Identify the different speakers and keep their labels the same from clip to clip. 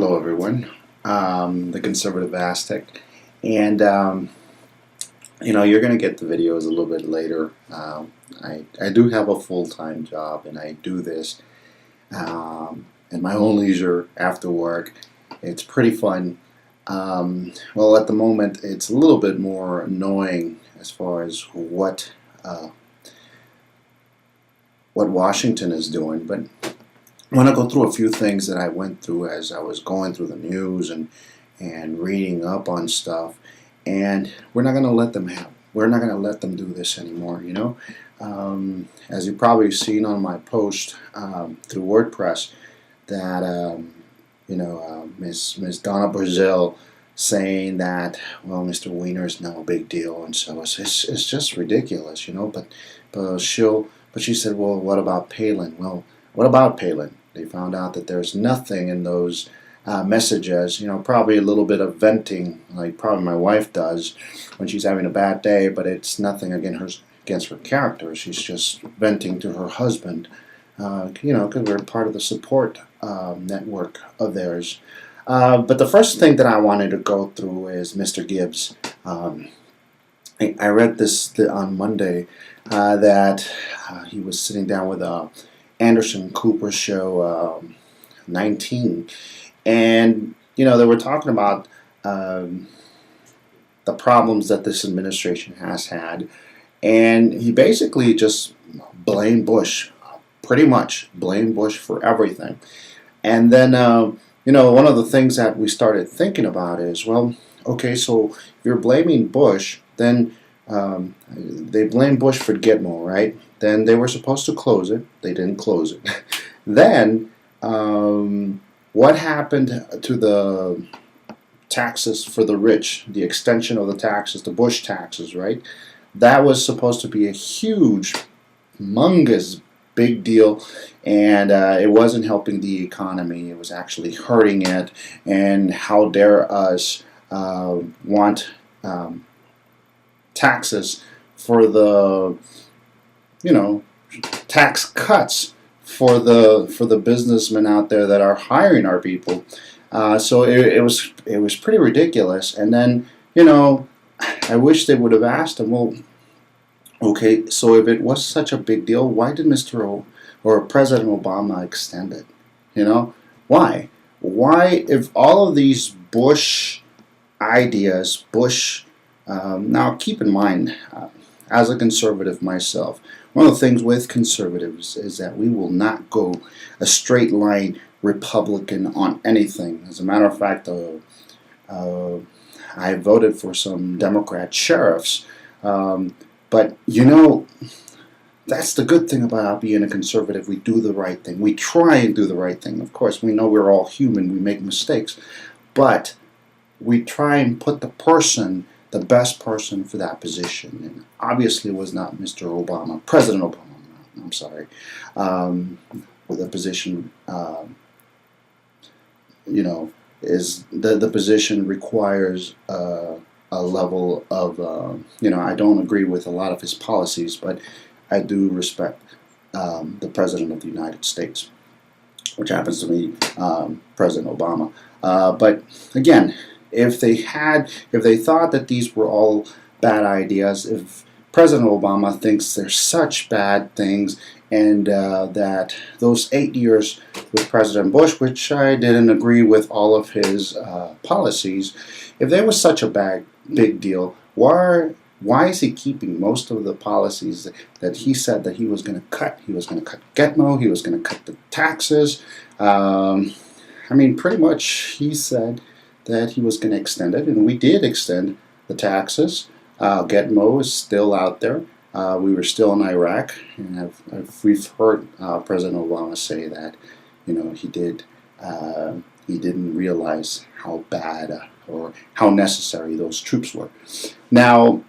Speaker 1: Hello everyone, the Conservative Aztec, and you're going to get the videos a little bit later. I do have a full-time job, and I do this at my own leisure after work. It's pretty fun. Well, at the moment, it's a little bit more annoying as far as what Washington is doing, but I want to go through a few things that I went through as I was going through the news and reading up on stuff, and we're not going to let them do this anymore. As you've probably seen on my post through WordPress, that Miss Donna Brazil saying that, well, Mr. Weiner is no big deal, and so it's just ridiculous, But she said, well, what about Palin? Well, what about Palin? They found out that there's nothing in those messages, probably a little bit of venting, like probably my wife does when she's having a bad day, but it's nothing against her character. She's just venting to her husband, because we're part of the support network of theirs. But the first thing that I wanted to go through is Mr. Gibbs. I read this on Monday that he was sitting down with Anderson Cooper show 19, and they were talking about the problems that this administration has had, and he basically just blamed Bush, pretty much blamed Bush for everything. And then one of the things that we started thinking about is, well, okay, so if you're blaming Bush, then they blame Bush for Gitmo, right? Then they were supposed to close it. They didn't close it. Then what happened to the taxes for the rich, the extension of the taxes, the Bush taxes, right? That was supposed to be a huge, humongous, big deal, and it wasn't helping the economy. It was actually hurting it, and how dare us want taxes for the tax cuts for the businessmen out there that are hiring our people. So it was pretty ridiculous. And then I wish they would have asked him, well, okay, so if it was such a big deal, why did President Obama extend it? Why? Why, if all of these Bush ideas, now keep in mind, as a conservative myself, one of the things with conservatives is that we will not go a straight line Republican on anything. As a matter of fact, I voted for some Democrat sheriffs, but that's the good thing about being a conservative. We do the right thing. We try and do the right thing. Of course, we know we're all human. We make mistakes, but we try and put the best person for that position, and obviously it was not Mr. Obama, President Obama. I'm sorry, with a position, is the position requires a level of, I don't agree with a lot of his policies, but I do respect the President of the United States, which happens to be President Obama. But again, if they thought that these were all bad ideas, if President Obama thinks they're such bad things, and that those 8 years with President Bush, which I didn't agree with all of his policies, if they were such a big deal, why is he keeping most of the policies that he said that he was going to cut? He was going to cut Gitmo, he was going to cut the taxes. Pretty much he said that he was going to extend it, and we did extend the taxes. Gitmo is still out there. We were still in Iraq, and we've heard President Obama say that he didn't realize how bad or how necessary those troops were. Now,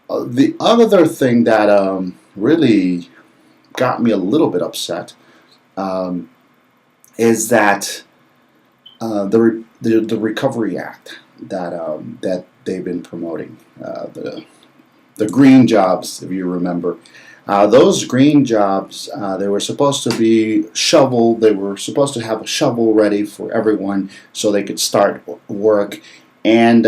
Speaker 1: the other thing that really got me a little bit upset is that the Recovery Act that they've been promoting, the green jobs, if you remember, Those green jobs, they were supposed to be shovel. They were supposed to have a shovel ready for everyone so they could start work. And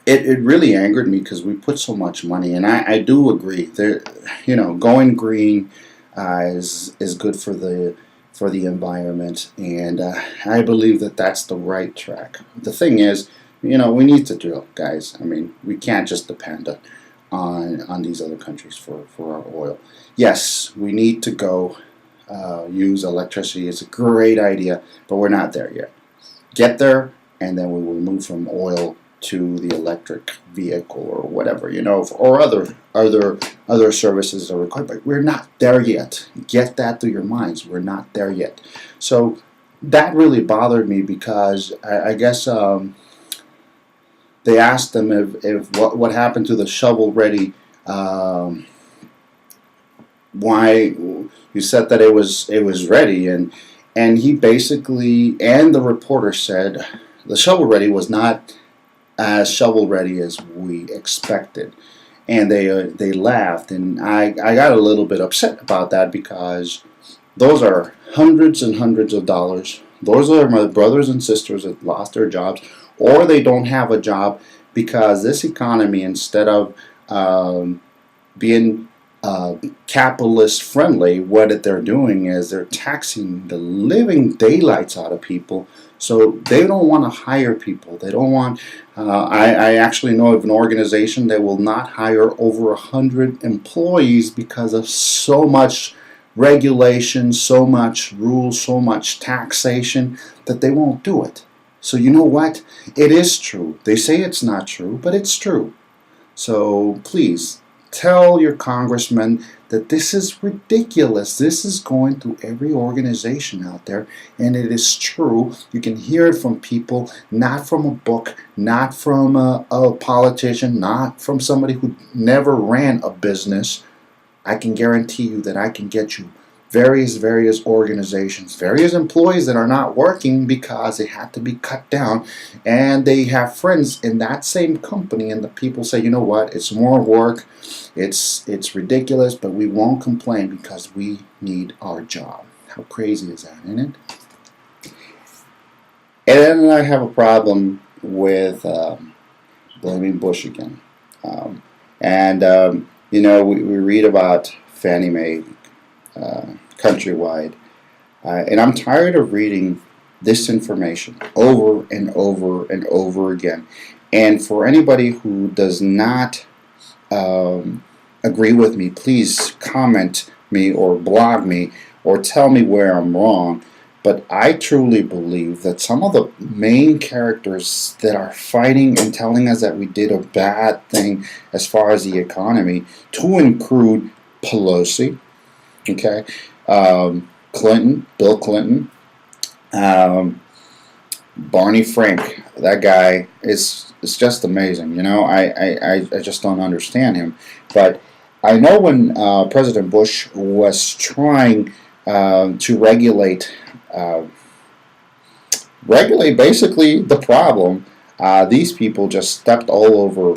Speaker 1: it really angered me because we put so much money. And I do agree. There, going green is good for the environment, and I believe that that's the right track. The thing is, we need to drill, guys. I mean, we can't just depend on these other countries for our oil. Yes, we need to go use electricity. It's a great idea, but we're not there yet. Get there, and then we will move from oil to the electric vehicle or whatever, or other services are required. But we're not there yet. Get that through your minds. We're not there yet. So that really bothered me because I guess they asked them if what happened to the shovel ready. Why you said that it was ready, and he basically, and the reporter said the shovel ready was not as shovel ready as we expected, and they laughed, and I got a little bit upset about that because those are hundreds and hundreds of dollars. Those are my brothers and sisters that lost their jobs, or they don't have a job because this economy, instead of being capitalist friendly, what they're doing is they're taxing the living daylights out of people. So they don't want to hire people. They don't want. I actually know of an organization that will not hire over 100 employees because of so much regulation, so much rules, so much taxation that they won't do it. So you know what? It is true. They say it's not true, but it's true. So please tell your congressman that this is ridiculous. This is going through every organization out there, and it is true. You can hear it from people, not from a book, not from a politician, not from somebody who never ran a business. I can guarantee you that I can get you various organizations, various employees that are not working because they had to be cut down, and they have friends in that same company, and the people say, you know what, it's more work, it's ridiculous, but we won't complain because we need our job. How crazy is that, isn't it? And then I have a problem with blaming Bush again. We read about Fannie Mae countrywide, and I'm tired of reading this information over and over and over again. And for anybody who does not agree with me, please comment me or blog me or tell me where I'm wrong. But I truly believe that some of the main characters that are fighting and telling us that we did a bad thing as far as the economy, to include Pelosi, okay, Clinton, Bill Clinton, Barney Frank. That guy is just amazing. I just don't understand him. But I know when President Bush was trying to regulate basically the problem, these people just stepped all over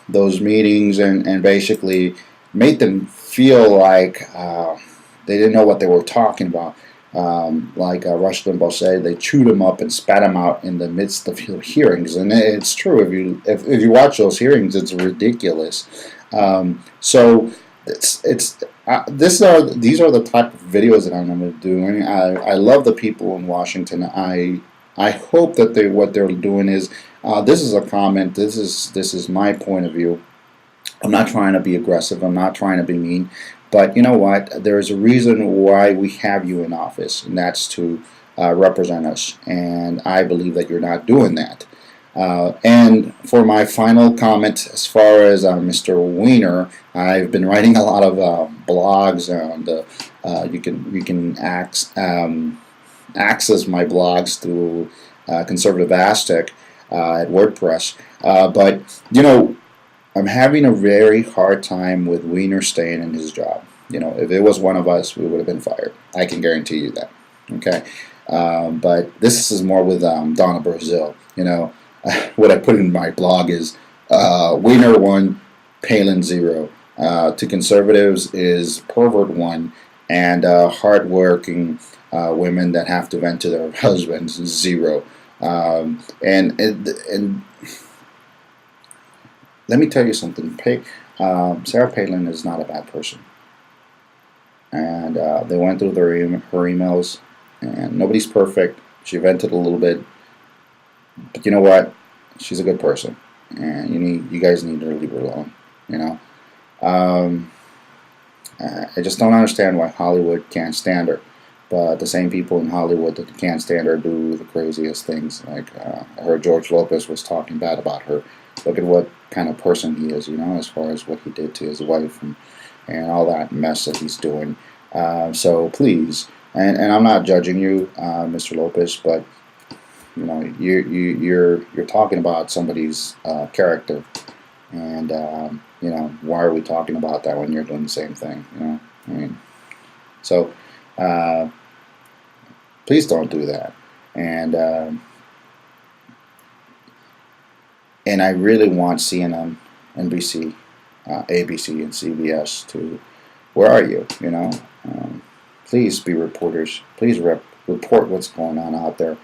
Speaker 1: those meetings and basically made them feel like they didn't know what they were talking about. Like Rush Limbaugh said, they chewed him up and spat him out in the midst of hearings, and it's true. If you watch those hearings, it's ridiculous. So these are the type of videos that I'm going to be doing. I love the people in Washington. I hope that what they're doing is this is a comment. This is my point of view. I'm not trying to be aggressive. I'm not trying to be mean. But you know what? There is a reason why we have you in office, and that's to represent us. And I believe that you're not doing that. And for my final comment, as far as Mr. Weiner, I've been writing a lot of blogs, and you can access my blogs through Conservative Aztec at Wordpress. But I'm having a very hard time with Weiner staying in his job. If it was one of us, we would have been fired. I can guarantee you that. Okay, but this is more with Donna Brazil. What I put in my blog is Weiner won Palin 0. To conservatives is pervert 1, and hardworking women that have to vent to their husbands 0. And let me tell you something. Sarah Palin is not a bad person, and they went through her emails, and nobody's perfect. She vented a little bit, but you know what? She's a good person, and you guys need to leave her alone. You know, I just don't understand why Hollywood can't stand her, but the same people in Hollywood that can't stand her do the craziest things. Like I heard George Lopez was talking bad about her. Look at what kind of person he is, you know, as far as what he did to his wife and all that mess that he's doing. So please, and I'm not judging you, Mr. Lopez, but you know, you're talking about somebody's character, and you know, why are we talking about that when you're doing the same thing? You know, I mean, so please don't do that, and I really want CNN, NBC, ABC, and CBS to, where are you? You know, please be reporters. Please report what's going on out there,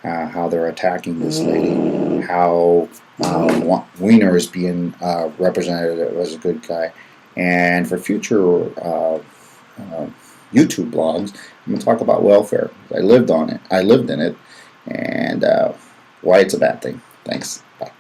Speaker 1: how they're attacking this lady, how Wiener is being represented as a good guy, and for future YouTube blogs, I'm going to talk about welfare. I lived on it. I lived in it, and why it's a bad thing. Thanks. Bye.